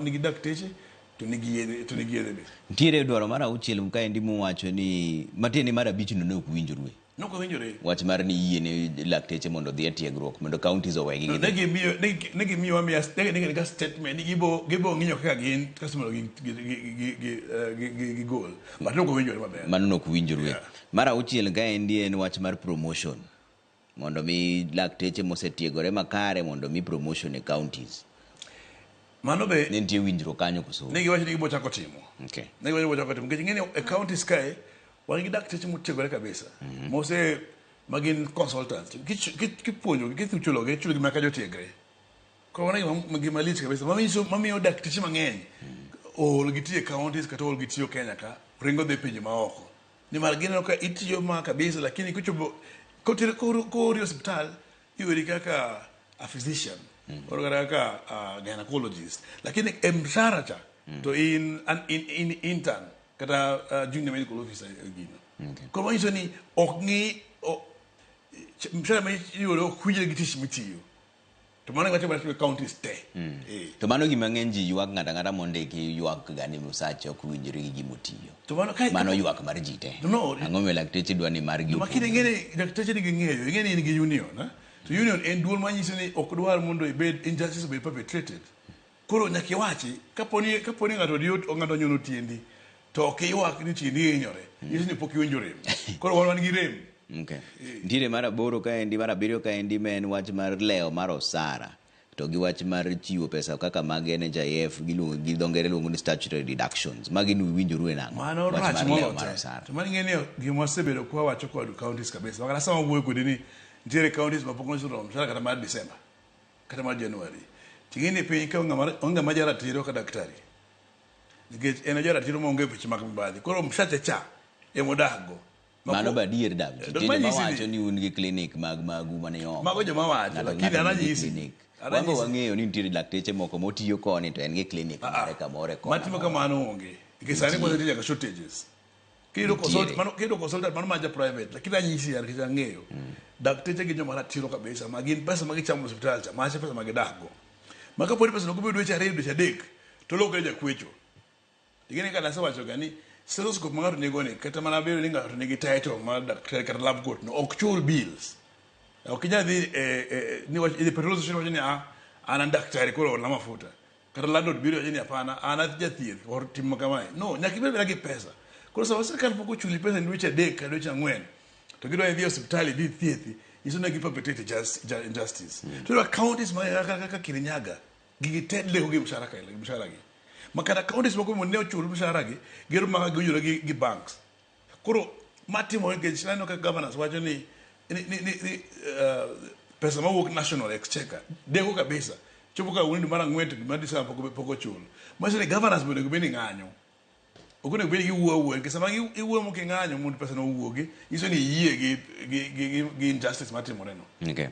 nigi dakteche to nigi yedhe be. Ntiere dwaro mar auchiel ka endi muwacho ni matieni mar abich no ne ok winjorwe. Nok winjore. Wach mar ni yie ne lakteche mondo dhi tiegruok mondo counties owegi gi. Negi miyo mi negi statement gibo ng'inyo kaka gin customer gi goal. But nok winjore maber. Mano nok winjorwe. Mar auchiel ka endi en wach mar promotion. Mondo mi lakteche mosetiegore makare mondo mi promotion e counties. Mano be nitie winjro kanyo koso. Negi wacho ni gibo chako timo. Okay. Negi wacho chako timo. Ng'eni e counties kae wan gi dakteche motiegore kabisa. Mose magin consultants. Kipuonjo chulo gi maka jotiegre. Ko wana gi malich kabisa. Mamiyo dakteche mang'eny. Ol gitie counties kata ol gitiyo Kenya ka ringo dhi pinje maoko. Ni mar gino ka itiyo ma kabisa lakini kuchobo kori hospital iweri kaka a physician. Or kaka gynecologist. Lakini mshahara cha to in intern kata junior medical officer gino. Kwa hiyo ni okngi mshahara mai yoro kujile gitish mitiyo. To mano ngati ba counties te. To mano gima ng'eny ji ywak ng'ata monde ki ywak gani musache ok winjre gi gimotiyo. To mano ywak mar ji te. No. Ang'o me lakteche dwani mar gi. Makini ngene lakteche nigi ng'eyo, ngene nigi union, na? To union en duol manyiso ni ok dwar mondo ibed injustice be perpetrated. Koro nyaki wachi kaponi ng'ato diot o ng'ato nyono tiendi to ok ywak ni tiendi hinyore. Yiso ni pok iwinjo rem. Koro wan gi rem. Okay. Ntiere mar aboro ka endi mar abiriyo ka endi men wach mar leo mar osara to gi wach mar chiwo pesa kaka mag NHIF giluongo gi dongere luongo ni statutory deductions magi ni winjoru e nang'o mano rach molote to mani ng'eni gima sebedo kwa wacho kod counties kabisa wakala sama wuoyo kodi ni ntiere counties mapok nochulo mshahara kata mar December kata mar January ting'eni piny ka onge ma jaratiro ka daktari nikech en jaratiro maonge piche mag mibadhi koro mshache cha emodakgo mano ba dier dag tinde ma wacho ni un gi clinic magu mane yo mago joma wacho lakini ananyisi wango wang'eyo ni nitiere lakteche moko motiyo koni to en gi clinic mare kamore koni matimo kamano onge ikisani kwa nitiere shortages kido consultant mano maja private lakini anyisi ya kisha ng'eyo dakteche gi joma ratiro kabisa magin pesa magichamo hospital cha mache pesa magidakgo maka podi pesa nokubedo dweche 2 dweche 3 to logo ja kwecho digene kana sawacho gani stethoscope magato nego ni kata mana bedo ni ngato nigi title mar daktari kata lab coat no ok chul bills ok nyadhi ni wach ile petrol station wachni ana daktari koro na mafuta kata landlord biro wachni hapana ana jathieth or timo kamae no nyaka ibed gi pesa koro sawa serikal poko chuli pesa ni dweche 3 kata dweche 4 to gidwa dhi hospitali dhi thiethi iso ne perpetrate injustice to counties ma kaka Kirinyaga gigi tedle hoge mshahara gi makana counties moko mo ne ochul mshahara gi gero maka gonjoro gi banks koro matimo engage lano ka governors wacho ni pesa mawuok national exchequer dego kabisa chopo ka wundi mara ng'wete ma disa poko chul maso ni governors bende gobeni ng'anyo ogone gobeni giwuo ke sama giwuo mo ke ng'anyo mondo pesa no wuogi iso ni yie gi injustice matimo reno okay